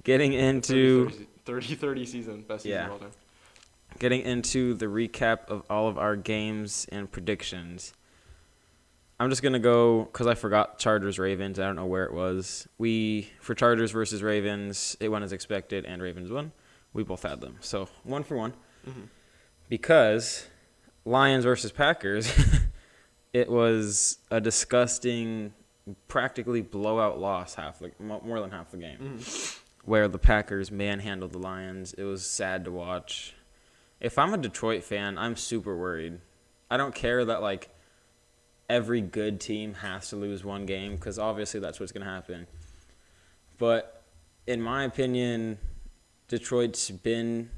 Getting into 30 season, best season of all time. Getting into the recap of all of our games and predictions. I'm just going to go, because I forgot Chargers-Ravens. I don't know where it was. For Chargers versus Ravens, it went as expected, and Ravens won. We both had them. So, 1 for 1. Mm-hmm. Because Lions versus Packers, it was a disgusting, practically blowout loss, more than half the game, where the Packers manhandled the Lions. It was sad to watch. If I'm a Detroit fan, I'm super worried. I don't care that, every good team has to lose one game, because obviously that's what's going to happen. But in my opinion, Detroit's been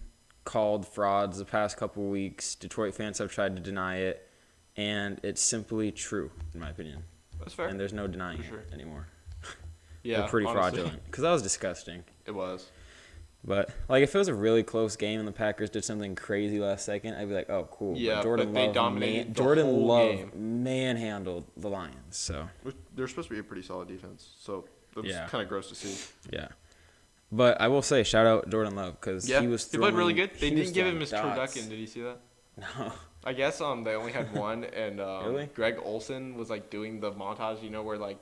called frauds the past couple weeks. Detroit fans have tried to deny it, and it's simply true, in my opinion. That's fair. And there's no denying it anymore. Yeah, they're pretty honestly. fraudulent, because that was disgusting. It was. But, if it was a really close game and the Packers did something crazy last second, I'd be like, oh, cool. Yeah, but Jordan they Love dominated the whole game. manhandled the Lions. So They're supposed to be a pretty solid defense, so that's kind of gross to see. Yeah. But I will say, shout out Jordan Love, because he was throwing. He played really good. They didn't give him his turducken. Did you see that? No. I guess they only had one, and Really? Greg Olson was doing the montage, where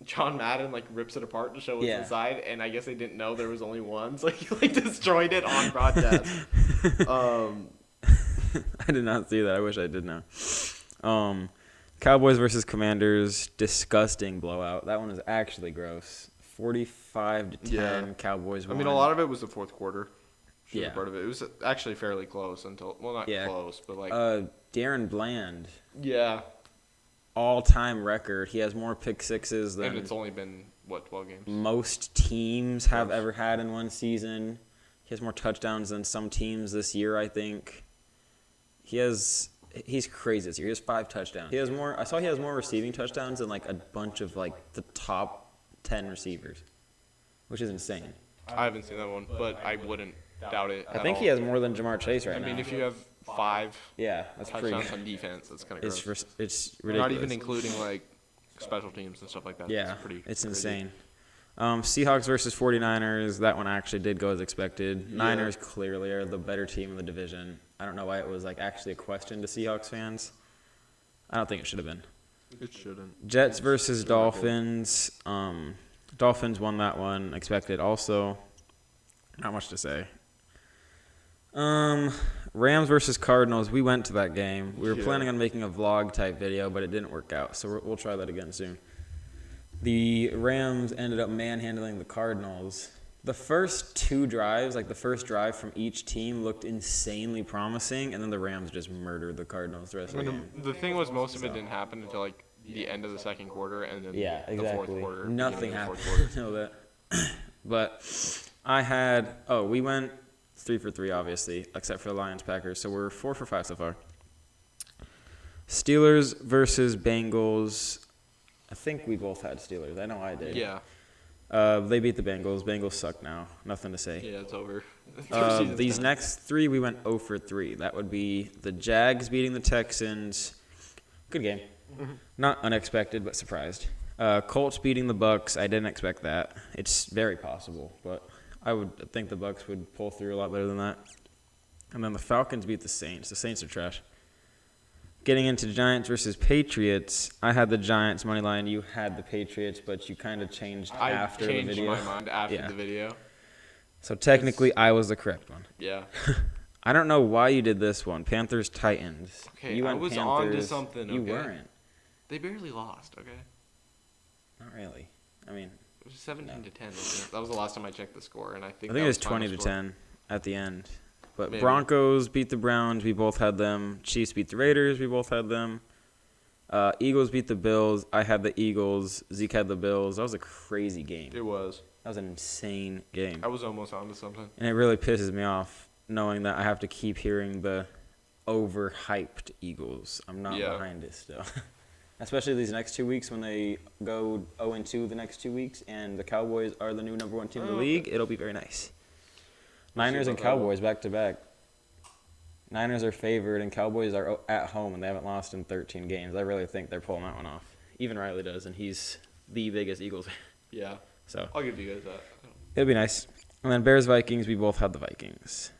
John Madden rips it apart to show what's inside, and I guess they didn't know there was only one, so he destroyed it on broadcast. I did not see that. I wish I did know. Cowboys versus Commanders, disgusting blowout. That one is actually gross. 45-10, Cowboys won. I mean, a lot of it was the fourth quarter. Yeah. Part of it. It was actually fairly close until, not close, but Darren Bland. Yeah. All-time record. He has more pick sixes than. And it's only been 12 games. Most teams have ever had in one season. He has more touchdowns than some teams this year, I think. He's crazy this year. He has 5 touchdowns. I saw he has more receiving touchdowns than a bunch of the top 10 receivers, which is insane. I haven't seen that one, but I wouldn't doubt it. I think he has more than Jamar Chase right now. I mean, if you have 5 that's touchdowns on defense, that's kind of gross. It's ridiculous. Not even including special teams and stuff like that. Yeah, it's crazy. Insane. Seahawks versus 49ers, that one actually did go as expected. Yeah. Niners clearly are the better team in the division. I don't know why it was actually a question to Seahawks fans. I don't think it should have been. It shouldn't. Jets versus Dolphins. Dolphins won that one, expected also. Not much to say. Rams versus Cardinals. We went to that game. We were planning on making a vlog type video, but it didn't work out. So we'll try that again soon. The Rams ended up manhandling the Cardinals. The first 2 drives, the first drive from each team, looked insanely promising, and then the Rams just murdered the Cardinals the rest of the game. The thing was, most of it didn't happen until the end of the second quarter, and then the fourth quarter. Nothing happened until that. But we went 3 for 3, obviously, except for the Lions-Packers, so we're 4 for 5 so far. Steelers versus Bengals. I think we both had Steelers. I know I did. Yeah. They beat the Bengals. Bengals suck now. Nothing to say. Yeah, it's over. These next 3, we went 0 for 3. That would be the Jags beating the Texans. Good game. Mm-hmm. Not unexpected, but surprised. Colts beating the Bucks. I didn't expect that. It's very possible, but I would think the Bucks would pull through a lot better than that. And then the Falcons beat the Saints. The Saints are trash. Getting into Giants versus Patriots, I had the Giants money line. You had the Patriots, but you kind of changed after the video. I changed my mind after the video. So technically, I was the correct one. Yeah. I don't know why you did this one. Panthers, Titans. Okay, I was on to something. You weren't. They barely lost. Okay. Not really. I mean, it was 17-10. That was the last time I checked the score, and I think it was 20-10 at the end. But Maybe. Broncos beat the Browns. We both had them. Chiefs beat the Raiders. We both had them. Eagles beat the Bills. I had the Eagles. Zeke had the Bills. That was a crazy game. It was. That was an insane game. I was almost on to something. And it really pisses me off knowing that I have to keep hearing the overhyped Eagles. I'm not behind it still. Especially these next 2 weeks when they go 0-2 the next 2 weeks and the Cowboys are the new number 1 team in the league. It'll be very nice. Niners and Cowboys back-to-back. Niners are favored, and Cowboys are at home, and they haven't lost in 13 games. I really think they're pulling that one off. Even Riley does, and he's the biggest Eagles fan. Yeah. So I'll give you guys that. it'll be nice. And then Bears Vikings, we both had the Vikings.